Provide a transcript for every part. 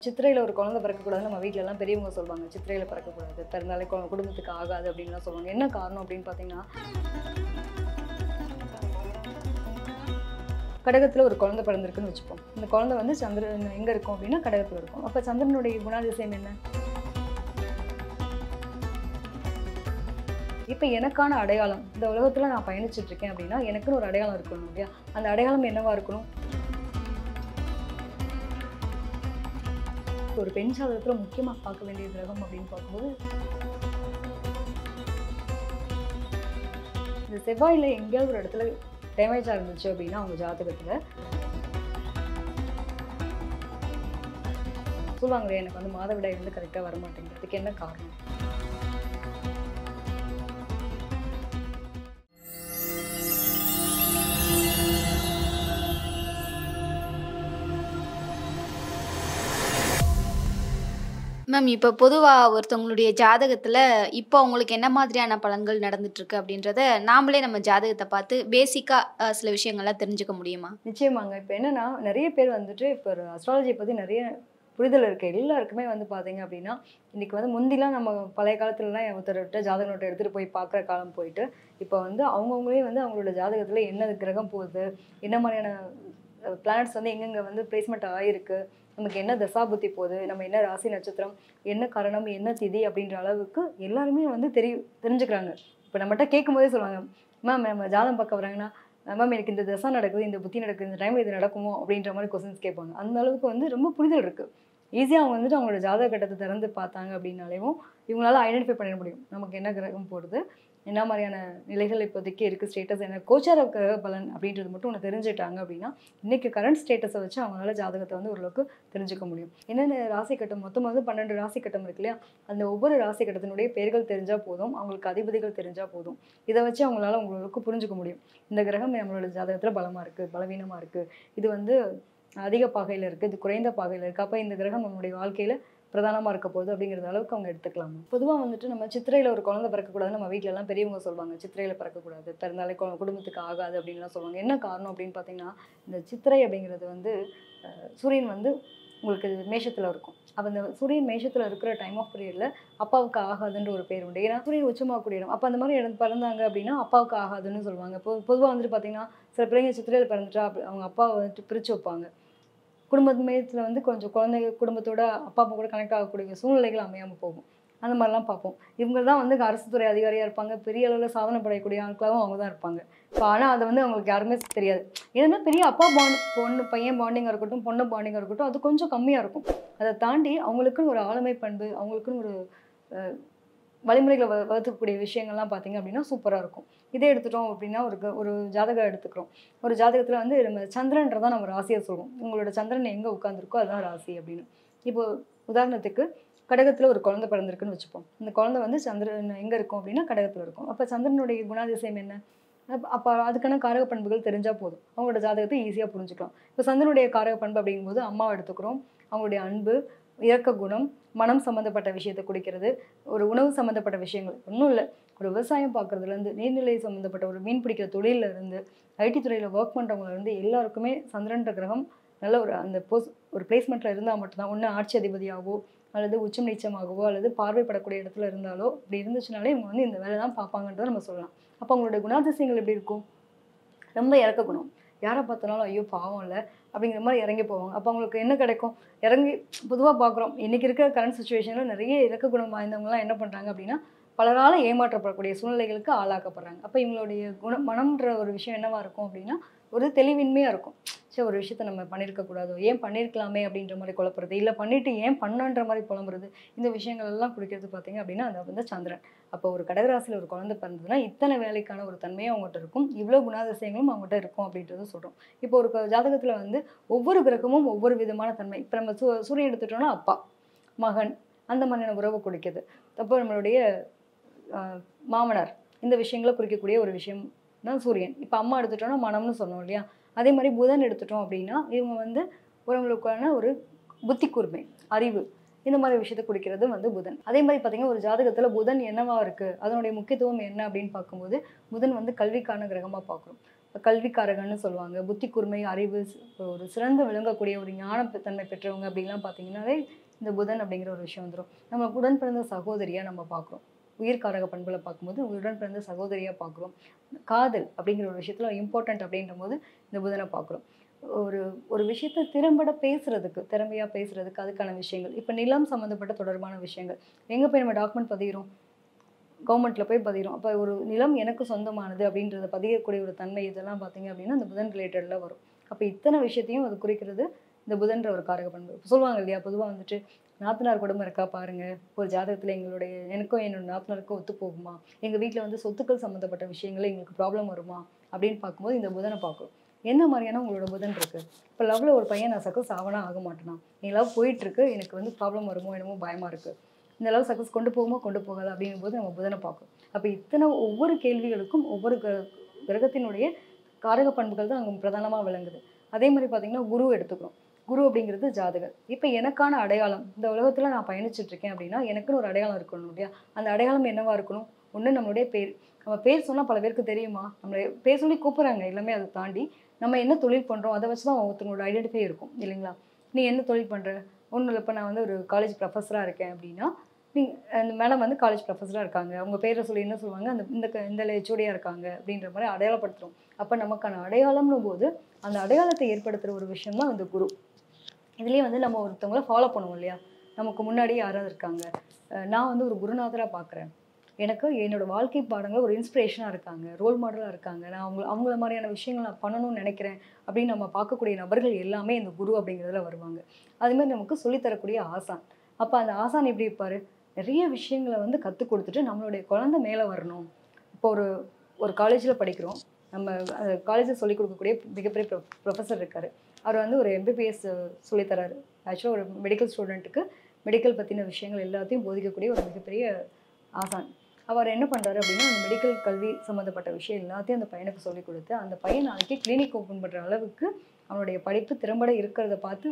சித்திரையில ஒரு குழந்தை பிறக்கக்கூடாதுன்னு நம்ம வீட்லலாம் பெரியவங்க சொல்லுவாங்க. சித்திரையில பிறக்கக்கூடாது, பிறந்தாலே குடும்பத்துக்கு ஆகாது அப்படின்லாம் சொல்லுவாங்க. என்ன காரணம் அப்படின்னு பார்த்தீங்கன்னா, கடகத்துல ஒரு குழந்தை பிறந்திருக்குன்னு வச்சுப்போம். இந்த குழந்தை வந்து சந்திரன் எங்க இருக்கும் அப்படின்னா கடகத்துல இருக்கும். அப்ப சந்திரனுடைய குணாதிசயம் என்ன? இப்ப எனக்கான அடையாளம், இந்த உலகத்துல நான் பயணிச்சுட்டு இருக்கேன் அப்படின்னா, எனக்குன்னு ஒரு அடையாளம் இருக்கணும் இல்லையா? அந்த அடையாளம் என்னவா இருக்கணும்? ஒரு பெண் ஜாதகத்துல முக்கியமா பார்க்க வேண்டிய கிரகம் அப்படின்னு பார்க்கும்போது, இந்த செவ்வாயில எங்கேயாவது ஒரு இடத்துல டேமேஜா இருந்துச்சு அப்படின்னா அவங்க ஜாதகத்துல சொல்லுவாங்களே, எனக்கு வந்து மாதவிடாய் வந்து கரெக்டா வர மாட்டேங்குது, அதுக்கு என்ன காரணம்? மேம், இப்ப பொதுவா ஒருத்தவங்களுடைய ஜாதகத்துல, இப்போ அவங்களுக்கு என்ன மாதிரியான பலன்கள் நடந்துட்டுருக்கு அப்படின்றத, நாமளே நம்ம ஜாதகத்த பார்த்து பேசிக்கா சில விஷயங்கள்லாம் தெரிஞ்சுக்க முடியுமா? நிச்சயமாங்க. இப்ப என்னன்னா, நெறைய பேர் வந்துட்டு இப்ப ஒரு அஸ்ட்ராலஜிய பத்தி நெறைய புரிதல் இருக்கு. எல்லாருக்குமே வந்து பார்த்தீங்க அப்படின்னா, இன்னைக்கு வந்து முந்திலாம் நம்ம பழைய காலத்துலலாம் ஒருத்தர்ட்ட ஜாதக நோட்ட எடுத்துட்டு போய் பார்க்குற காலம் போயிட்டு, இப்ப வந்து அவங்கவங்களே வந்து அவங்களோட ஜாதகத்துல என்ன கிரகம் போகுது, என்ன மாரியான பிளானட்ஸ் வந்து எங்கெங்க வந்து பிளேஸ்மெண்ட் ஆயிருக்கு, நமக்கு என்ன தசாபுத்தி போகுது, நம்ம என்ன ராசி நட்சத்திரம், என்ன கரணம், என்ன திதி அப்படின்ற அளவுக்கு எல்லாருமே வந்து தெரிஞ்சுக்கிறாங்க. இப்ப நம்மட்ட கேட்கும்போதே சொல்லுவாங்க, மேம் நம்ம ஜாதகம் பார்க்க வராங்கன்னா, மேம் எனக்கு இந்த தசா நடக்குது, இந்த புத்தி நடக்குது, இந்த டைம்ல இது நடக்குமோ அப்படின்ற மாதிரி கொஸ்டின்ஸ் கேட்பாங்க. அந்த அளவுக்கு வந்து ரொம்ப புரிதல் இருக்கு. ஈஸியா அவங்க வந்துட்டு அவங்களோட ஜாதக கட்டத்த திறந்து பார்த்தாங்க அப்படின்னாலேவும், இவங்களால ஐடென்டிஃபை பண்ணிட முடியும். நமக்கு என்ன கிரகம் போடுது, என்ன மாரியான நிலைகள் இப்போதைக்கு இருக்கு, ஸ்டேட்டஸ் என்ன, கோச்சார கிரக பலன் அப்படின்றது மட்டும் ஒண்ணு தெரிஞ்சுட்டாங்க அப்படின்னா, இன்னைக்கு கரண்ட் ஸ்டேட்டஸ வச்சு அவங்களால ஜாதகத்த வந்து ஓரளவுக்கு தெரிஞ்சுக்க முடியும். என்னென்ன ராசி கட்டம் மொத்தமா வந்து 12 ராசி கட்டம் இருக்கு இல்லையா? அந்த ஒவ்வொரு ராசி கட்டத்தினுடைய பெயர்கள் தெரிஞ்சா போதும், அவங்களுக்கு அதிபதிகள் தெரிஞ்சா போதும். இத வச்சு அவங்களால ஓரளவுக்கு புரிஞ்சுக்க முடியும். இந்த கிரகம் நம்மளோட ஜாதகத்துல பலமா இருக்கு, பலவீனமா இருக்கு. இது வந்து அதிக பாகையில இருக்கு, இது குறைந்த பாகையில இருக்கு. அப்ப இந்த கிரகம் நம்மளுடைய வாழ்க்கையில பிரதானமா இருக்க போகுது அப்படிங்கிற அளவுக்கு அவங்க எடுத்துக்கலாம். பொதுவா வந்துட்டு நம்ம சித்திரையில ஒரு குழந்தை பிறக்கக்கூடாதுன்னு நம்ம வீட்லலாம் பெரியவங்க சொல்லுவாங்க. சித்திரையில பிறக்கக்கூடாது, பிறந்தாலே குடும்பத்துக்கு ஆகாது அப்படின்லாம் சொல்லுவாங்க. என்ன காரணம் அப்படின்னு பார்த்தீங்கன்னா, இந்த சித்திரை அப்படிங்கிறது வந்து சூரியன் வந்து உங்களுக்கு மேஷத்துல இருக்கும். அப்ப அந்த சூரியன் மேஷத்துல இருக்கிற டைம் ஆஃப் பீரியட்ல அப்பாவுக்கு ஆகாதுன்ற ஒரு பேர் உண்டு. ஏன்னா சூரியன் உச்சமாகக்கூடிய இடம். அப்ப அந்த மாதிரி இடம் பிறந்தாங்க அப்படின்னா அப்பாவுக்கு ஆகாதுன்னு சொல்லுவாங்க. பொதுவா வந்துட்டு பார்த்தீங்கன்னா, சில பிள்ளைங்க சித்திரையில பிறந்துட்டா அவங்க அப்பாவை வந்துட்டு பிரிச்சு வைப்பாங்க. குடும்பத்துல வந்து கொஞ்சம் குழந்தைங்க குடும்பத்தோட அப்பா, அம்மா கூட கனெக்ட் ஆகக்கூடிய சூழ்நிலைகள் அமையாம போகும். அந்த மாரிலாம் பார்ப்போம். இவங்க தான் வந்து அரசு துறை அதிகாரியா இருப்பாங்க. பெரிய அளவுல சாதனை படையக்கூடிய ஆட்களாவும் அவங்க தான் இருப்பாங்க. ஆனா அது வந்து அவங்களுக்கு யாருமே தெரியாது. ஏன்னா பெரிய அப்பா பொண்ணு பையன் பாண்டிங்கா இருக்கட்டும், பொண்ணு பாண்டிங்கா இருக்கட்டும், அது கொஞ்சம் கம்மியா இருக்கும். அத தாண்டி அவங்களுக்குன்னு ஒரு ஆளுமை பண்பு, அவங்களுக்குன்னு ஒரு வழிமுறைகள வகுக்கக்கூடிய விஷயங்கள்லாம் பார்த்தீங்க அப்படின்னா, சூப்பரா இருக்கும். இதே எடுத்துட்டோம் அப்படின்னா, ஒரு ஜாதகம் எடுத்துக்கிறோம். ஒரு ஜாதகத்துல வந்து நம்ம சந்திரன்றத நம்ம ராசியா சொல்லுவோம். உங்களோட சந்திரன் எங்க உட்கார்ந்திருக்கோ அதுதான் ராசி அப்படின்னு. இப்போ உதாரணத்துக்கு கடகத்துல ஒரு குழந்தை பிறந்திருக்குன்னு வச்சுப்போம். இந்த குழந்தை வந்து சந்திரன் எங்க இருக்கும் அப்படின்னா, கடகத்துல இருக்கும். அப்ப சந்திரனுடைய குணாதிசயம் என்ன? அப்ப அதுக்கான காரக பண்புகள் தெரிஞ்சா போதும். அவங்களோட ஜாதகத்த ஈஸியா புரிஞ்சுக்கலாம். இப்ப சந்திரனுடைய காரக பண்பு அப்படிங்கும்போது அம்மாவ எடுத்துக்கிறோம். அவங்களுடைய அன்பு, இரக்க குணம், மனம் சம்மந்தப்பட்ட விஷயத்த குறிக்கிறது, ஒரு உணவு சம்மந்தப்பட்ட விஷயங்கள். ஒண்ணும் இல்ல. ஒரு விவசாயம் பார்க்குறதுலேருந்து, நீர்நிலை சம்மந்தப்பட்ட ஒரு மீன் பிடிக்கிற தொழில்ல இருந்து, ஐடி துறையில வொர்க் பண்றவங்கல இருந்து எல்லாருக்குமே சந்திரன்ற கிரகம் நல்ல ஒரு அந்த ஒரு பிளேஸ்மெண்ட்ல இருந்தா மட்டும் தான். ஒண்ணு ஆட்சி அதிபதியாவோ, அல்லது உச்சம் நீச்சமாகவோ, அல்லது பார்வைப்படக்கூடிய இடத்துல இருந்தாலோ, இப்படி இருந்துச்சுனாலே இவங்க வந்து இந்த வேலை தான் பார்ப்பாங்கன்றத நம்ம சொல்லலாம். அப்ப அவங்களுடைய குணாதிசயங்கள் எப்படி இருக்கும்? ரொம்ப இரக்க குணம். யார பார்த்தாலும் ஐயோ! பாவம்ல அப்படிங்கிற மாரி இறங்கி போவாங்க. அப்ப அவங்களுக்கு என்ன கிடைக்கும்? இறங்கி பொதுவா பார்க்குறோம். இன்னைக்கு இருக்கிற கரண்ட் சிச்சுவேஷன்ல நிறைய இரக்க குணம் வாய்ந்தவங்கலாம் என்ன பண்றாங்க அப்படின்னா, பலரால ஏமாற்றப்படக்கூடிய சூழ்நிலைகளுக்கு ஆளாக்கப்படுறாங்க. அப்ப இவங்களுடைய மனம்ன்ற ஒரு விஷயம் என்னவா இருக்கும் அப்படின்னா, ஒரு தெளிவின்மையா இருக்கும். ச்சே! ஒரு விஷயத்த நம்ம பண்ணியிருக்க கூடாதோ, ஏன் பண்ணியிருக்கலாமே அப்படின்ற மாரி குழப்புறது, இல்ல பண்ணிட்டு ஏன் பண்ணோன்ற மாரி புலம்புறது, இந்த விஷயங்கள் எல்லாம் குறிக்கிறது பார்த்தீங்க அப்படின்னா, அது வந்து சந்திரன். அப்போ ஒரு கடகராசியில ஒரு குழந்தை பிறந்ததுன்னா, இத்தனை வேலைக்கான ஒரு தன்மையும் அவங்ககிட்ட இருக்கும். இவ்ளோ குணாதிசயங்களும் அவங்ககிட்ட இருக்கும் அப்படின்றத சொல்றோம். இப்போ ஒரு ஜாதகத்துல வந்து ஒவ்வொரு கிரகமும் ஒவ்வொரு விதமான தன்மை. இப்ப நம்ம சூரியன் எடுத்துட்டோம்னா அப்பா, மகன் அந்த மாதிரியான உறவு குறிக்குது. அப்போ நம்மளுடைய அ மாமனார் இந்த விஷயங்கள குறிக்கக்கூடிய ஒரு விஷயம் தான் சூரியன். இப்ப அம்மா எடுத்துட்டோம்னா மனம்னு சொன்னோம் இல்லையா? அதே மாரி புதன் எடுத்துட்டோம் அப்படின்னா, இவங்க வந்து ஒருவங்களுக்கான ஒரு புத்தி கூர்மை, அறிவு இந்த மாரி விஷயத்த குறிக்கிறது வந்து புதன். அதே மாரி பார்த்தீங்கன்னா, ஒரு ஜாதகத்துல புதன் என்னவா இருக்கு? அதனுடைய முக்கியத்துவம் என்ன அப்படின்னு பார்க்கும்போது, புதன் வந்து கல்விக்கான கிரகமா பார்க்குறோம். கல்விக்காரகன்னு சொல்லுவாங்க. புத்தி கூர்மை, அறிவு, ஒரு சிறந்து விளங்கக்கூடிய ஒரு ஞான தன்மை பெற்றவங்க அப்படின்லாம் பார்த்தீங்கன்னாலே, இந்த புதன் அப்படிங்கிற ஒரு விஷயம் வந்துரும். நம்ம உடன் பிறந்த சகோதரியா நம்ம பார்க்குறோம். உயிர்காரக பண்புல பார்க்கும்போது உடன் பிறந்த சகோதரியா பார்க்குறோம். காதல் அப்படிங்கிற ஒரு விஷயத்துல இம்பார்ட்டன்ட் அப்படின்றபோது இந்த புதன பார்க்குறோம். ஒரு ஒரு விஷயத்த திறம்பட பேசுறதுக்கு, திறமையா பேசுறதுக்கு அதுக்கான விஷயங்கள். இப்ப நிலம் சம்மந்தப்பட்ட தொடர்பான விஷயங்கள். எங்க போய் நம்ம டாக்குமெண்ட் பதியிறோம்? கவர்மெண்ட்ல போய் பதியிறோம். அப்ப ஒரு நிலம் எனக்கு சொந்தமானது அப்படின்றத பதியக்கூடிய ஒரு தன்மை இதெல்லாம் பார்த்தீங்க அப்படின்னா, இந்த புதன் ரிலேட்டட்ல வரும். அப்ப இத்தன விஷயத்தையும் அது குறிக்கிறது இந்த புதன்ற ஒரு காரக பண்பு. சொல்லுவாங்க இல்லையா? பொதுவா வந்துட்டு நாத்தனார் குடும்பம் இருக்கா பாருங்க. ஒரு ஜாதகத்துல எனக்கும் என்னோட நாத்தனாருக்கும் ஒத்து போகுமா? எங்க வீட்ல வந்து சொத்துக்கள் சம்மந்தப்பட்ட விஷயங்கள்ல எங்களுக்கு ப்ராப்ளம் வருமா? அப்படின்னு பார்க்கும்போது இந்த புதன பார்க்கும். என்ன மாரியான உங்களோட புதன் இருக்கு? இப்ப லவ்ல ஒரு பையன் நான் சக்சஸ் ஆவனா? ஆக மாட்டேனா? என் லவ் போயிட்டுருக்கு. எனக்கு வந்து ப்ராப்ளம் வருமோ என்னமோ பயமா இருக்கு. இந்த லவ் சக்சஸ் கொண்டு போகுமா? கொண்டு போகாதா? அப்படிங்கும்போது நம்ம புதன பார்க்கும். அப்ப இத்தன ஒவ்வொரு கேள்விகளுக்கும் ஒவ்வொரு கிரகத்தினுடைய காரக பண்புகள் தான் அங்க பிரதானமா விளங்குது. அதே மாரி பார்த்தீங்கன்னா, குரு எடுத்துக்கிறோம். குரு அப்படிங்கிறது ஜாதகர். இப்ப எனக்கான அடையாளம், இந்த உலகத்துல நான் பயணிச்சுட்டு இருக்கேன் அப்படின்னா, எனக்குன்னு ஒரு அடையாளம் இருக்கணும் இல்லையா? அந்த அடையாளம் என்னவா இருக்கணும்? ஒண்ணு நம்மளுடைய பேர். நம்ம பேர் சொன்னா பல பேருக்கு தெரியுமா? நம்மள பேர் சொல்லி கூப்பிடுறாங்க எல்லாமே அத தாண்டி. நம்ம என்ன தொழில் பண்றோம்? அத வச்சு தான் ஒருத்தவங்களோட ஐடென்டிஃபை இருக்கும் இல்லைங்களா? "நீ என்ன தொழில் பண்ற?" ஒண்ணும் இல்ல. இப்ப நான் வந்து ஒரு காலேஜ் ப்ரொஃபஸரா இருக்கேன் அப்படின்னா, நீங்க அந்த மேடம் வந்து காலேஜ் ப்ரொஃபஸரா இருக்காங்க. அவங்க பேர சொல்லி என்ன சொல்லுவாங்க? அந்த இந்த ஹெச்ஓடியா இருக்காங்க அப்படின்ற மாரி அடையாளப்படுத்துறோம். அப்ப நமக்கான அடையாளம்ன்னும் போது, அந்த அடையாளத்தை ஏற்படுத்துற ஒரு விஷயம் தான் இந்த குரு. இதுலயே வந்து நம்ம ஒருத்தவங்கள ஃபாலோ பண்ணுவோம் இல்லையா? நமக்கு முன்னாடி யாராவது இருக்காங்க. நான் வந்து ஒரு குருநாதரா பார்க்குறேன். எனக்கு என்னோட வாழ்க்கை பாடங்கள் ஒரு இன்ஸ்பிரேஷனா இருக்காங்க. ரோல் மாடலா இருக்காங்க. நான் அவங்கள மாரியான விஷயங்கள் நான் பண்ணணும்னு நெனைக்கிறேன். அப்படின்னு நம்ம பார்க்கக்கூடிய நபர்கள் எல்லாமே இந்த குரு அப்படிங்கிறதுல வருவாங்க. அதுமாரி நமக்கு சொல்லி தரக்கூடிய ஆசான். அப்ப அந்த ஆசான் எப்படி இருப்பாரு? நெறைய விஷயங்கள வந்து கத்துக் குடுத்துட்டு நம்மளுடைய குழந்தை மேல வரணும். இப்போ ஒரு ஒரு காலேஜ்ல படிக்கிறோம். நம்ம காலேஜ்ல சொல்லிக் குடுக்கக்கூடிய மிகப்பெரிய ப்ரொஃபசர் இருக்காரு. அவர் வந்து ஒரு எம்பிபிஎஸ் சொல்லி தராரு. ஆக்சுவலா ஒரு மெடிக்கல் ஸ்டூடெண்ட்டுக்கு மெடிக்கல் பத்தின விஷயங்கள் எல்லாத்தையும் போதிக்கக்கூடிய ஒரு மிகப்பெரிய ஆசான். அவர் என்ன பண்றாரு அப்படின்னா, அந்த மெடிக்கல் கல்வி சம்மந்தப்பட்ட விஷயம் எல்லாத்தையும் அந்த பையனுக்கு சொல்லிக் குடுத்து, அந்த பையன் நாளைக்கு கிளினிக் ஓப்பன் பண்ற அளவுக்கு அவனுடைய படிப்பு திறம்பட இருக்கிறத பார்த்து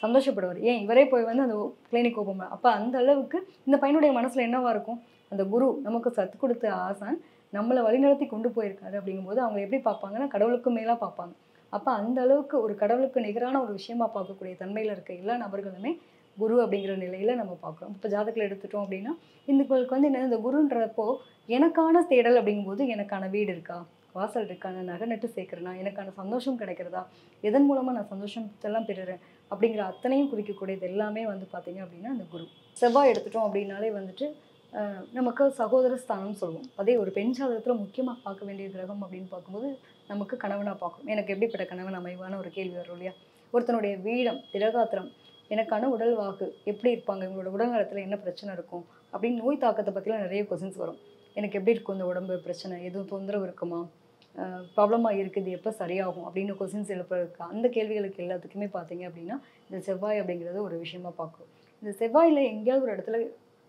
சந்தோஷப்படுவாரு. ஏன் இவரே போய் வந்து அந்த கிளினிக் ஓப்பன் அப்ப அந்த அளவுக்கு இந்த பையனுடைய மனசுல என்னவா இருக்கும்? அந்த குரு நமக்கு கத்துக் குடுத்த ஆசான் நம்மள வழிநடத்தி கொண்டு போயிருக்காரு அப்படிங்கும்போது, அவங்க எப்படி பார்ப்பாங்கன்னா, கடவுளுக்கு மேலா பார்ப்பாங்க. அப்ப அந்த அளவுக்கு ஒரு கடவுளுக்கு நிகரான ஒரு விஷயமா பார்க்கக்கூடிய தன்மையில இருக்க எல்லா நபர்களுமே குரு அப்படிங்கிற நிலையில நம்ம பார்க்குறோம். இப்ப ஜாதகத்துல எடுத்துட்டோம் அப்படின்னா, இந்துக்களுக்கு வந்து என்ன இந்த குருன்றப்போ, எனக்கான தேடல் அப்படிங்கும்போது, எனக்கான வீடு இருக்கா? வாசல் இருக்கா? நான் நகை நட்டு சேர்க்கிறேனா? எனக்கான சந்தோஷம் கிடைக்கிறதா? எதன் மூலமா நான் சந்தோஷத்தெல்லாம் பெறுறேன்? அப்படிங்கிற அத்தனையும் குறிக்கக்கூடியது எல்லாமே வந்து பார்த்தீங்க அப்படின்னா, அந்த குரு. செவ்வாய் எடுத்துட்டோம் அப்படின்னாலே வந்துட்டு, நமக்கு சகோதர ஸ்தானம்னு சொல்லுவோம். அதே ஒரு பெண் ஜாதகத்துல முக்கியமா பார்க்க வேண்டிய கிரகம் அப்படின்னு பார்க்கும்போது, நமக்கு கணவனா பார்க்கணும். எனக்கு எப்படிப்பட்ட கணவன் அமைவான ஒரு கேள்வி வரும் இல்லையா? ஒருத்தனுடைய வீடம், திடகாத்திரம், எனக்கான உடல் வாகு எப்படி இருப்பாங்க? இவங்களோட உடல் நலத்துல என்ன பிரச்சனை இருக்கும்? அப்படின்னு நோய் தாக்கத்த பத்திலாம் நெறைய கொஸ்டின்ஸ் வரும். எனக்கு எப்படி இருக்கும் இந்த உடம்பு பிரச்சனை? எதுவும் தொந்தரவு இருக்குமா? ப்ராப்ளமா இருக்கு. இது எப்ப சரியாகும்? அப்படின்னு கொஸ்டின்ஸ் எழுப்புறதுக்கு அந்த கேள்விகளுக்கு எல்லாத்துக்குமே பார்த்தீங்க அப்படின்னா, இந்த செவ்வாய் அப்படிங்கிறது ஒரு விஷயமா பார்க்குறோம். இந்த செவ்வாயில எங்கேயாவது ஒரு இடத்துல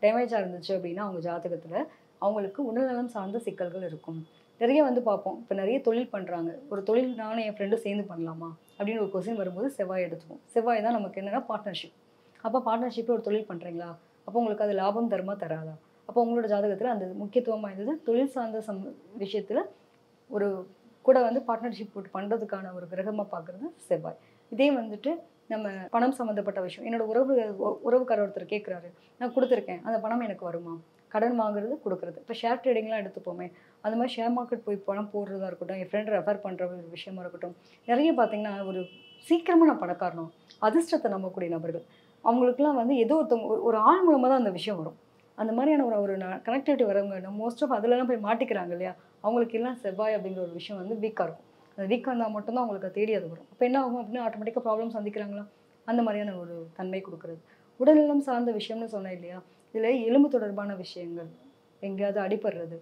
டேமேஜா இருந்துச்சு அப்படின்னா, அவங்க ஜாதகத்துல, அவங்களுக்கு உடல்நலம் சார்ந்த சிக்கல்கள் இருக்கும். நெறைய வந்து பார்ப்போம். இப்ப நெறைய தொழில் பண்றாங்க. ஒரு தொழில் நானும் என் ஃப்ரெண்டும் சேர்ந்து பண்ணலாமா? அப்படின்னு ஒரு கொஸ்டின் வரும்போது செவ்வாய் எடுத்துக்குவோம். செவ்வாய் தான் நமக்கு என்னன்னா பார்ட்னர்ஷிப். அப்ப பார்ட்னர்ஷிப்ல ஒரு தொழில் பண்றீங்களா? அப்போ உங்களுக்கு அது லாபம் தருமா? தராதா? அப்போ உங்களோட ஜாதகத்துல அந்த முக்கியத்துவம் வாய்ந்தது தொழில் சார்ந்த விஷயத்துல ஒரு கூட வந்து பார்ட்னர்ஷிப் போட்டு பண்றதுக்கான ஒரு கிரகமா பார்க்குறது செவ்வாய். இதே வந்துட்டு நம்ம பணம் சம்மந்தப்பட்ட விஷயம். என்னோட உறவுக்காரர் ஒருத்தர் கேட்குறாரு. நான் குடுத்துருக்கேன். அந்த பணம் எனக்கு வருமா? கடன் வாங்குறது, குடுக்குறது. இப்ப ஷேர் ட்ரேடிங்லாம் எடுத்துப்போமே. அந்த மாரி ஷேர் மார்க்கெட் போய் பணம் போடுறதா இருக்கட்டும், என் ஃப்ரெண்ட் ரெஃபர் பண்ற ஒரு விஷயமா இருக்கட்டும். நெறைய பார்த்தீங்கன்னா, ஒரு சீக்கிரமா நான் பணக்காரனாகும். அதிர்ஷ்டத்த நம்பக்கூடிய நபர்கள். அவங்களுக்கெல்லாம் வந்து ஏதோ ஒருத்தவங்க ஒரு ஆள் மூலமா தான் அந்த விஷயம் வரும். அந்த மாதிரியான ஒரு ஒரு கனெக்டிவிட்டி வரவங்க மோஸ்ட் ஆஃப் அதுலலாம் போய் மாட்டிக்கிறாங்க இல்லையா? அவங்களுக்கு எல்லாம் செவ்வாய் அப்படிங்கிற ஒரு விஷயம் வந்து வீக்கா இருக்கும். அது வீக்கா இருந்தா மட்டும் தான் அவங்களுக்கு அது தேடி அது வரும். அப்ப என்ன ஆகும் அப்படின்னா, ஆட்டோமேட்டிக்கா ப்ராப்ளம் சந்திக்கிறாங்களா? அந்த மாதிரியான ஒரு தன்மை குடுக்குறது. உடல்நலம் சார்ந்த விஷயம்னு சொன்னேன் இல்லையா? இதுல எலும்பு தொடர்பான விஷயங்கள். எங்கேயாவது அடிபடுறது,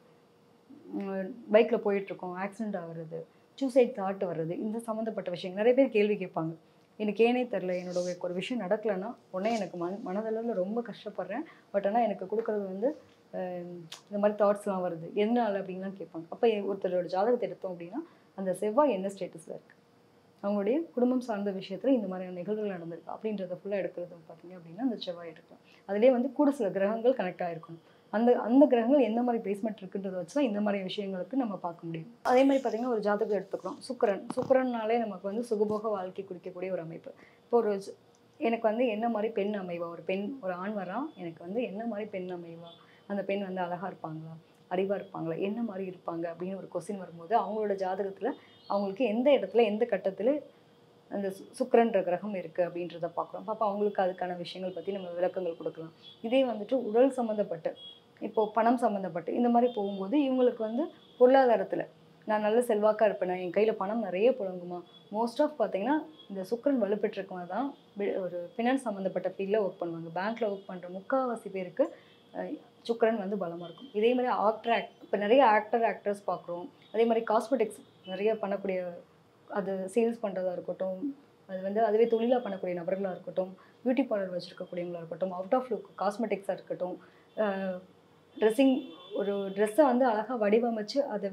பைக்ல போயிட்டுருக்கோம், ஆக்சிடென்ட் ஆகுறது, சூசைட் தாட் வர்றது, இந்த சம்மந்தப்பட்ட விஷயங்கள் நெறைய பேர் கேள்வி கேட்பாங்க. எனக்கு ஏன்னே தெரியல. என்னோட ஒரு விஷயம் நடக்கலன்னா, உடனே எனக்கு மனதளவுல ரொம்ப கஷ்டப்படுறேன். பட் ஆனா எனக்கு குடுக்குறது வந்து அ இந்த மாரி தாட்ஸ்லாம் வருது. எதனால அப்படின்லாம் கேட்பாங்க. அப்ப ஒருத்தரோட ஜாதகத்த எடுத்தோம் அப்படின்னா, அந்த செவ்வாய் என்ன ஸ்டேட்டஸ்ல இருக்கு? அவங்களுடைய குடும்பம் சார்ந்த விஷயத்துல இந்த மாதிரியான நிகழ்வுகள் நடந்திருக்கு. அப்படின்றத ஃபுல்லா எடுக்கிறது பார்த்தீங்க அப்படின்னா, அந்த செவ்வாய் எடுக்கலாம். அதிலேயே வந்து கூட சில கிரகங்கள் கனெக்ட் ஆயிருக்கணும். அந்த அந்த கிரகங்கள் எந்த மாதிரி பிளேஸ்மெண்ட் இருக்குன்றத வச்சு தான் இந்த மாதிரி விஷயங்களுக்கு நம்ம பார்க்க முடியும். அதே மாதிரி பார்த்தீங்கன்னா ஒரு ஜாதகம் எடுத்துக்கிறோம். சுக்கிரன்னாலே நமக்கு வந்து சுகபோக வாழ்க்கை குறிக்கக்கூடிய ஒரு அமைப்பு. இப்போ ஒரு எனக்கு வந்து என்ன மாதிரி பெண் அமைவா, ஒரு ஆண் வரான், எனக்கு வந்து என்ன மாதிரி பெண் அமைவா, அந்த பெண் வந்து அழகா இருப்பாங்களா, அறிவா இருப்பாங்களா, என்ன மாதிரி இருப்பாங்க அப்படின்னு ஒரு கொஸ்டின் வரும்போது அவங்களோட ஜாதகத்துல அவங்களுக்கு எந்த இடத்துல எந்த கட்டத்துல அந்த சுக்கிரன்ற கிரகம் இருக்கு அப்படின்றத பார்க்குறோம். அப்போ அவங்களுக்கு அதுக்கான விஷயங்கள் பத்தி நம்ம விளக்கங்கள் கொடுக்கலாம். இதே வந்துட்டு உடல் சம்மந்தப்பட்ட, இப்போ பணம் சம்மந்தப்பட்டு இந்த மாதிரி போகும்போது இவங்களுக்கு வந்து பொருளாதாரத்துல நான் நல்ல செல்வாக்கா இருப்பேனா, என் கையில பணம் நிறைய புழங்குமா, மோஸ்ட் ஆஃப் பார்த்தீங்கன்னா இந்த சுக்கிரன் வலுப்பெற்றிருக்கவங்க தான் ஒரு ஃபினான்ஸ் சம்மந்தப்பட்ட ஃபீல்டில் ஒர்க் பண்ணுவாங்க. பேங்க்ல ஒர்க் பண்ற முக்கால்வாசி பேருக்கு சுக்கிரன் வந்து பலமா இருக்கும். இதே மாதிரி இப்போ நிறைய ஆக்டர்ஸ் பார்க்குறோம். அதே மாதிரி காஸ்மெட்டிக்ஸ் நிறைய பண்ணக்கூடிய, அது சேல்ஸ் பண்ணுறதா இருக்கட்டும், அது வந்து அதுவே தொழிலாக பண்ணக்கூடிய நபர்களாக இருக்கட்டும், பியூட்டி பார்லர் வச்சுருக்கக்கூடியவங்களாக இருக்கட்டும், அவுட் ஆஃப் லுக் காஸ்மெட்டிக்ஸாக இருக்கட்டும், ட்ரெஸ்ஸிங் ஒரு ட்ரெஸ்ஸை வந்து அழகாக வடிவமைச்சு அதை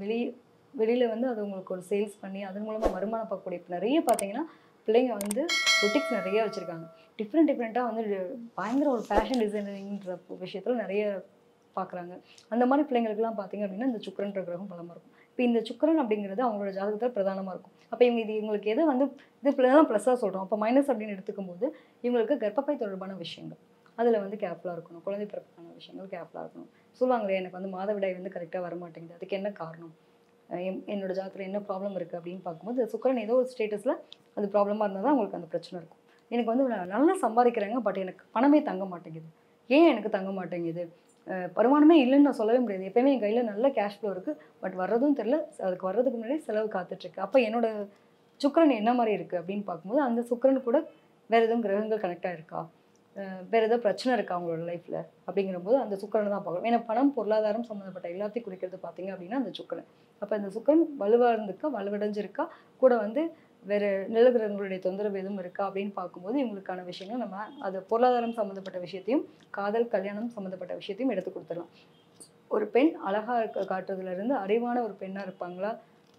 வெளியில் வந்து அது உங்களுக்கு ஒரு சேல்ஸ் பண்ணி அதன் மூலமாக வருமானம் பார்க்கக்கூடிய இப்போ நிறைய பார்த்தீங்கன்னா பிள்ளைங்க வந்து பொட்டிக்ஸ் நிறைய வச்சுருக்காங்க. டிஃப்ரெண்ட்டாக வந்து பயங்கர ஒரு ஃபேஷன் டிசைனிங்ன்ற விஷயத்தில் நிறைய பார்க்குறாங்க. அந்த மாதிரி பிள்ளைங்களுக்குலாம் பார்த்தீங்க அப்படின்னா இந்த சுக்கிரன்ற கிரகம் பலமாக இருக்கும். இப்போ இந்த சுக்கிரன் அப்படிங்கிறது அவங்களோட ஜாதகத்தில் பிரதானமாக இருக்கும். அப்போ இவங்களுக்கு எதை வந்து இதெல்லாம் ப்ளஸ்ஸாக சொல்கிறோம். அப்போ மைனஸ் அப்படின்னு எடுத்துக்கும் போது இவங்களுக்கு கர்ப்பப்பை தொடர்பான விஷயங்கள் அதில் வந்து கேர்ஃபுல்லாக இருக்கணும். குழந்தை பிறப்பான விஷயங்கள் கேர்ஃபுல்லாக இருக்கணும். சொல்லுவாங்களே எனக்கு வந்து மாதவிடாய் வந்து கரெக்டாக வரமாட்டேங்குது, அதுக்கு என்ன காரணம், என்னோட ஜாதகத்தில் என்ன ப்ராப்ளம் இருக்குது அப்படின்னு பார்க்கும்போது சுக்கிரன் ஏதோ ஒரு ஸ்டேட்டஸில் அது ப்ராப்ளமாக இருந்தால் தான் அவங்களுக்கு அந்த பிரச்சனை இருக்கும். எனக்கு வந்து நல்லா சம்பாதிக்கிறாங்க, பட் எனக்கு பணமே தங்க மாட்டேங்குது. ஏன் எனக்கு தங்க மாட்டேங்குது, வருமானமே இல்லைன்னு நான் சொல்லவே முடியாது. எப்பயுமே என் கையில் நல்ல கேஷ் ஃப்ளோ இருக்குது, பட் வர்றதும் தெரில, அதுக்கு வர்றதுக்கு முன்னாடி செலவு காத்துட்ருக்கு. அப்போ என்னோட சுக்கிரன் என்ன மாதிரி இருக்குது அப்படின்னு பார்க்கும்போது அந்த சுக்கிரன் கூட வேறு எதுவும் கிரகங்கள் கனெக்டாக இருக்கா, வேறு ஏதோ பிரச்சனை இருக்கா அவங்களோட லைஃப்பில் அப்படிங்கிறபோது அந்த சுக்கிரனை தான் பார்க்கணும். ஏன்னா பணம் பொருளாதாரம் சம்மந்தப்பட்ட எல்லாத்தையும் குறிக்கிறது பார்த்தீங்க அப்படின்னா அந்த சுக்கிரன். அப்போ இந்த சுக்கிரன் வலுவாக இருந்திருக்கா, வலுவடைஞ்சிருக்கா, கூட வந்து வேறு நிலகிரகங்களுடைய தொந்தரவு எதுவும் இருக்கா அப்படின்னு பார்க்கும்போது இவங்களுக்கான விஷயங்கள் நம்ம அது பொருளாதாரம் சம்மந்தப்பட்ட விஷயத்தையும் காதல் கல்யாணம் சம்மந்தப்பட்ட விஷயத்தையும் எடுத்து கொடுத்துடலாம். ஒரு பெண் அழகாக காட்டுறதுலேருந்து அறிவான ஒரு பெண்ணாக இருப்பாங்களா,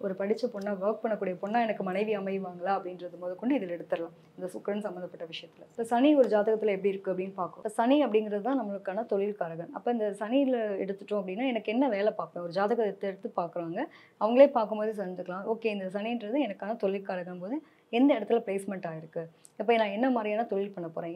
ஒரு படித்த பொண்ணாக ஒர்க் பண்ணக்கூடிய பொண்ணாக எனக்கு மனைவி அமைவாங்களா அப்படின்றது முதற்கொண்டு இதில் எடுத்துடலாம் இந்த சுக்கிரன் சம்மந்தப்பட்ட விஷயத்தில். இப்போ சனி ஒரு ஜாதகத்தில் எப்படி இருக்குது அப்படின்னு பார்க்கும். இப்போ சனி அப்படிங்கிறது தான் நம்மளுக்கான தொழில்காரகன். அப்போ இந்த சனியில் எடுத்துட்டோம் அப்படின்னா எனக்கு என்ன வேலை பார்ப்பேன், ஒரு ஜாதகத்தை எடுத்து பார்க்குறவங்க அவங்களே பார்க்கும்போது தெரிஞ்சுக்கலாம். ஓகே இந்த சனின்றது எனக்கான தொழில்காரகன் போது எந்த இடத்துல பிளேஸ்மெண்ட் ஆகிருக்கு, இப்போ நான் என்ன மாதிரியான தொழில் பண்ண போகிறேன்,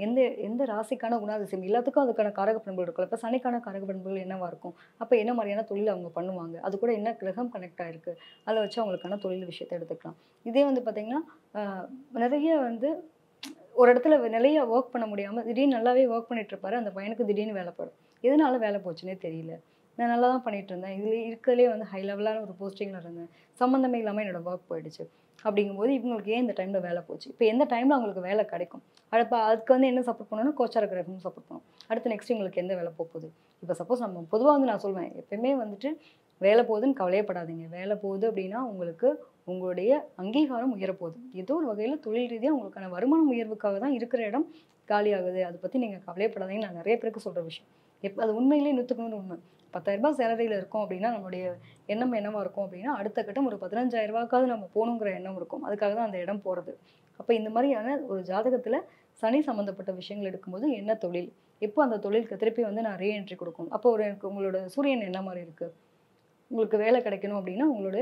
எந்த ராசிக்கான குணாதிசயம் எல்லாத்துக்கும் அதுக்கான காரக பண்புகள் இருக்குல்ல. இப்போ சனிக்கான காரக பண்புகள் என்னவா இருக்கும், அப்போ என்ன மாதிரியான தொழில் அவங்க பண்ணுவாங்க, அது கூட என்ன கிரகம் கனெக்ட் ஆகிருக்கு, அதை வச்சு அவங்களுக்கான தொழில் விஷயத்தை எடுத்துக்கலாம். இதே வந்து பார்த்திங்கன்னா நிறைய வந்து ஒரு இடத்துல நிலையாக ஒர்க் பண்ண முடியாமல் திடீர்னு நல்லாவே ஒர்க் பண்ணிட்டு இருப்பாரு, அந்த பையனுக்கு திடீர்னு வேலை போடும். எதனால வேலை போச்சுன்னே தெரியல, நான் நல்லா தான் பண்ணிட்டு இருந்தேன், இதில் இருக்கிறதுலே வந்து ஹை லெவலான ஒரு போஸ்டிங்கில் இருந்தேன், சம்மந்தமே இல்லாமல் என்னோடய ஒர்க் போயிடுச்சு. அப்படிங்கும்போது இவங்களுக்கு ஏன் இந்த டைமில் வேலை போச்சு, இப்போ எந்த டைமில் அவங்களுக்கு வேலை கிடைக்கும், அதுக்கு வந்து என்ன சப்போர்ட் பண்ணணும்னா கோச்சார கிரகமும் சப்போர்ட் பண்ணும். அடுத்து நெக்ஸ்ட் இவங்களுக்கு எந்த வேலை போகுது. இப்போ சப்போஸ் நம்ம பொதுவாக வந்து நான் சொல்வேன் எப்பயுமே வந்துட்டு வேலை போகுதுன்னு கவலையப்படாதீங்க. வேலை போகுது அப்படின்னா உங்களுக்கு உங்களுடைய அங்கீகாரம் உயரப்போகுது. ஏதோ ஒரு வகையில் தொழில் ரீதியாக உங்களுக்கான வருமானம் உயர்வுக்காக தான் இருக்கிற இடம் காலியாகுது. அதை பற்றி நீங்கள் கவலையப்படாதீங்கன்னு நான் நிறைய பேருக்கு சொல்கிற விஷயம். அது உண்மையிலேயே 100% உண்மை. 10,000 ரூபாய் சேலரியில் இருக்கோம் அப்படின்னா நம்மளுடைய எண்ணம் என்னவாக இருக்கும் அப்படின்னா அடுத்த கட்டம் ஒரு 15,000 ரூபாய்க்காவது நம்ம போகணுங்கிற எண்ணம் இருக்கும். அதுக்காக தான் அந்த இடம் போகிறது. அப்போ இந்த மாதிரியான ஒரு ஜாதகத்தில் சனி சம்மந்தப்பட்ட விஷயங்கள் எடுக்கும்போது என்ன தொழில், எப்போ அந்த தொழிலுக்கு திருப்பி வந்து நான் ரீஎன்ட்ரி கொடுக்கணும், அப்போ எனக்கு உங்களோட சூரியன் என்ன மாதிரி இருக்குது, உங்களுக்கு வேலை கிடைக்கணும் அப்படின்னா உங்களோட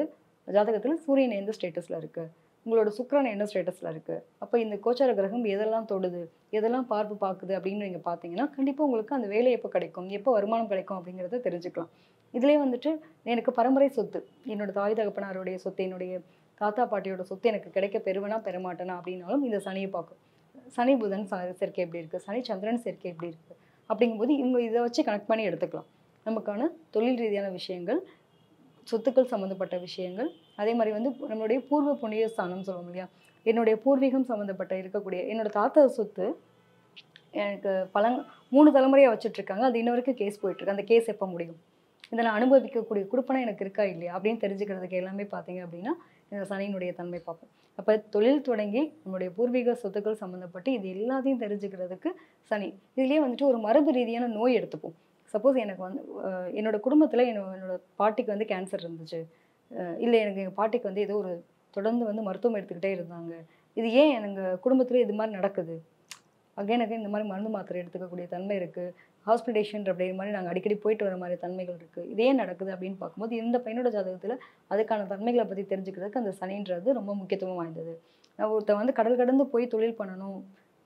ஜாதகத்தில் சூரியன் எந்த ஸ்டேட்டஸில் இருக்குது, உங்களோட சுக்கிரன் என்ன ஸ்டேட்டஸில் இருக்குது, அப்போ இந்த கோச்சார கிரகம் எதெல்லாம் தொடுது, எதெல்லாம் பார்க்குது அப்படின்னு நீங்கள் பார்த்தீங்கன்னா கண்டிப்பாக உங்களுக்கு அந்த வேலை எப்போ கிடைக்கும், எப்போ வருமானம் கிடைக்கும் அப்படிங்கிறத தெரிஞ்சுக்கலாம். இதுலேயே வந்துட்டு எனக்கு பரம்பரை சொத்து, என்னோட தாய் தகப்பனாருடைய சொத்து, என்னுடைய தாத்தா பாட்டியோட சொத்து எனக்கு கிடைக்க பெறுவேனா பெறமாட்டேனா அப்படின்னாலும் இந்த சனியை பார்க்கும். சனி புதன் சேர்க்கை எப்படி இருக்குது, சனி சந்திரன் சேர்க்கை எப்படி இருக்குது அப்படிங்கும்போது இவங்க இதை வச்சு கனெக்ட் பண்ணி எடுத்துக்கலாம். நமக்கான தொழில் ரீதியான விஷயங்கள், சொத்துக்கள் சம்மந்தப்பட்ட விஷயங்கள், அதே மாதிரி வந்து நம்மளுடைய பூர்வ புண்ணிய ஸ்தானம் சொல்லுவோம் இல்லையா, என்னுடைய பூர்வீகம் சம்மந்தப்பட்ட இருக்கக்கூடிய என்னோட தாத்தா சொத்து எனக்கு 3 தலைமுறையாக வச்சுட்ருக்காங்க, அது இன்ன வரைக்கும் கேஸ் போயிட்டுருக்கு, அந்த கேஸ் எப்போ முடியும், இதை நான் அனுபவிக்கக்கூடிய கொடுப்பனை எனக்கு இருக்கா இல்லையா அப்படின்னு தெரிஞ்சுக்கிறதுக்கு எல்லாமே பார்த்தீங்க அப்படின்னா இந்த சனியினுடைய தன்மை பார்ப்போம். அப்போ தொழில் தொடங்கி நம்மளுடைய பூர்வீக சொத்துக்கள் சம்மந்தப்பட்டு இது எல்லாத்தையும் தெரிஞ்சுக்கிறதுக்கு சனி. இதுலேயே வந்துட்டு ஒரு மரபு ரீதியான நோய் எடுத்துப்போம். சப்போஸ் எனக்கு வந்து என்னோட குடும்பத்தில் என்னோட பாட்டிக்கு வந்து கேன்சர் இருந்துச்சு, இல்லை எனக்கு எங்கள் பாட்டிக்கு வந்து ஏதோ ஒரு தொடர்ந்து வந்து மருத்துவம் எடுத்துக்கிட்டே இருந்தாங்க, இது ஏன் எங்கள் குடும்பத்தில் இது மாதிரி நடக்குது அகைன் இந்த மாதிரி மருந்து மாத்திரை எடுத்துக்கக்கூடிய தன்மை இருக்குது, ஹாஸ்பிட்டேஷன் அப்படிங்கிற மாதிரி நாங்கள் அடிக்கடி போயிட்டு வர மாதிரி தன்மைகள் இருக்குது. இதே நடக்குது அப்படின்னு பார்க்கும்போது இந்த பையனோட ஜாதகத்தில் அதுக்கான தன்மைகளை பற்றி தெரிஞ்சுக்கிறதுக்கு அந்த சனின்றது ரொம்ப முக்கியத்துவம் வாய்ந்தது. நான் ஒருத்தன் வந்து கடல் கடந்து போய் தொழில் பண்ணணும்,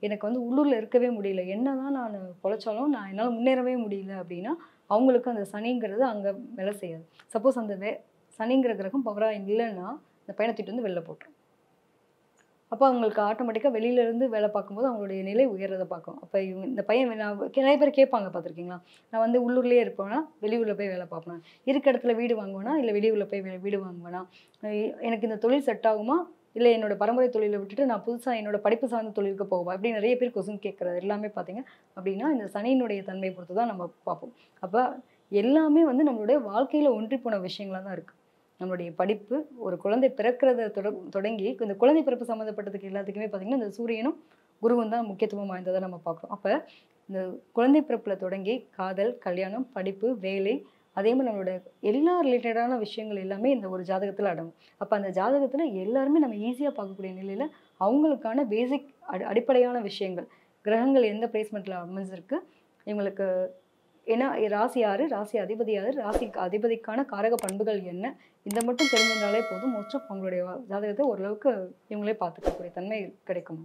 எனக்கு வந்து உள்ளூரில் இருக்கவே முடியல, என்ன தான் நான் பொழைச்சாலும் நான் என்னால் முன்னேறவே முடியல அப்படின்னா அவங்களுக்கு அந்த சனிங்கிறது அங்கே வேலை செய்யாது. சப்போஸ் அந்த சனிங்கிற கிரகம் பவராக இல்லைன்னா இந்த பையனை தூக்கிட்டு வந்து வெளில போட்டுரும். அப்போ அவங்களுக்கு ஆட்டோமேட்டிக்காக வெளியிலேருந்து வேலை பார்க்கும்போது அவங்களுடைய நிலை உயர்றதை பார்க்கும். அப்போ இந்த பையன் நிறைய பேர் கேட்பாங்க பார்த்துருக்கீங்களா, நான் வந்து உள்ளூர்லேயே இருப்பேன்னா வெளியூரில் போய் வேலை பார்ப்பேன், இருக்க இடத்துல வீடு வாங்குவேனா இல்லை வெளியூரில் போய் வீடு வாங்குவேனா, எனக்கு இந்த தொழில் செட் ஆகுமா இல்லை என்னோட பரம்பரை தொழிலை விட்டுட்டு நான் புதுசாக என்னோட படிப்பு சார்ந்த தொழிலுக்கு போகுமா, இப்படி நிறைய பேர் கொஸ்டின் கேட்குறது எல்லாமே பார்த்தீங்க அப்படின்னா இந்த சனியினுடைய தன்மையை பொறுத்து தான் நம்ம பார்ப்போம். அப்போ எல்லாமே வந்து நம்மளுடைய வாழ்க்கையில் ஒன்றி போன விஷயங்களாக தான் இருக்குது. நம்மளுடைய படிப்பு, ஒரு குழந்தை பிறக்கிறத தொடங்கி இந்த குழந்தை பிறப்பு சம்மந்தப்பட்டதுக்கு எல்லாத்துக்குமே பார்த்திங்கன்னா இந்த சூரியனும் குருவும் தான் முக்கியத்துவம் வாய்ந்ததை நம்ம பார்க்குறோம். அப்போ இந்த குழந்தை பிறப்பில் தொடங்கி காதல், கல்யாணம், படிப்பு, வேலை, அதே மாதிரி நம்மளோட எல்லா ரிலேட்டடான விஷயங்கள் எல்லாமே இந்த ஒரு ஜாதகத்தில் அடங்கும். அப்போ அந்த ஜாதகத்தில் எல்லாருமே நம்ம ஈஸியாக பார்க்கக்கூடிய நிலையில் அவங்களுக்கான பேசிக் அடிப்படையான விஷயங்கள், கிரகங்கள் எந்த பிளேஸ்மெண்ட்டில் அமைஞ்சிருக்கு, இவங்களுக்கு ஏன்னா ராசி யாரு, ராசி அதிபதி யாரு, ராசி அதிபதிக்கான காரக பண்புகள் என்ன, இதை மட்டும் தெரிஞ்சிருந்தாலே போதும். மோஸ்ட் ஆஃப் அவங்களுடைய ஜாதகத்தை ஓரளவுக்கு இவங்களே பார்த்துக்கக்கூடிய தன்மை கிடைக்கும்.